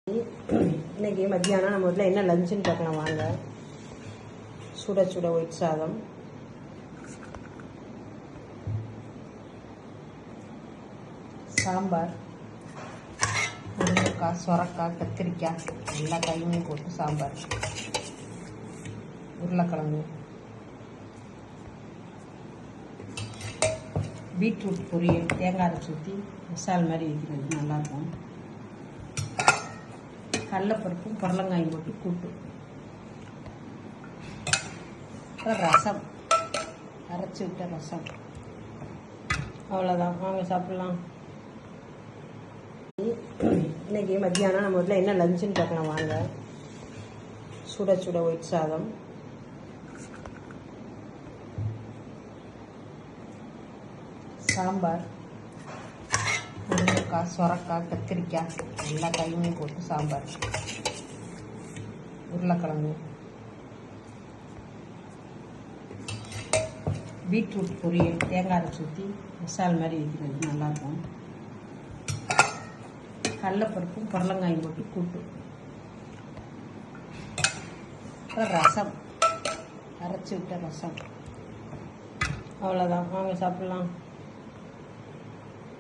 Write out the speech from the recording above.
இன்னைக்கு மத்தியானம் நம்ம வீட்டில் என்ன லஞ்சுன்னு பார்க்கலாம் வாங்க. சுட சுட ஒயிட் சாதம், சாம்பார், முருங்கைக்காய், சொரக்காய், கத்திரிக்காய் எல்லா காயுமே போட்டு சாம்பார், உருளைக்கிழங்கு, பீட்ரூட் பொரியல், தேங்காய் அரைச்சி ஊற்றி மசால் மாதிரி வைக்கிறது நல்லாயிருக்கும். கடலைப்பருப்பும் புடலங்காயும் போட்டு கூட்டு, ரசம், அரைச்சி விட்ட ரசம். அவ்வளோதான், வாங்க சாப்பிட்லாம். இன்னைக்கு மத்தியானம் நம்ம வீட்டில் என்ன லஞ்சுன்னு பார்க்கலாம் வாங்க. சுட சுட ஒயிட் சாதம், சாம்பார், முருங்கைக்காய், சொரக்காய், கத்திரிக்காய் எல்லா காயுமே போட்டு சாம்பார், உருளைக்கிழங்கு, பீட்ரூட் பொரியல், தேங்காய் அரைச்சி ஊற்றி மசால் மாதிரி வைக்கிறது நல்லாயிருக்கும். கடலைப்பருப்பும் புடலங்காயும் போட்டு கூட்டு, ரசம், அரைச்சி விட்ட ரசம். அவ்வளோதான், வாங்க சாப்பிட்லாம்.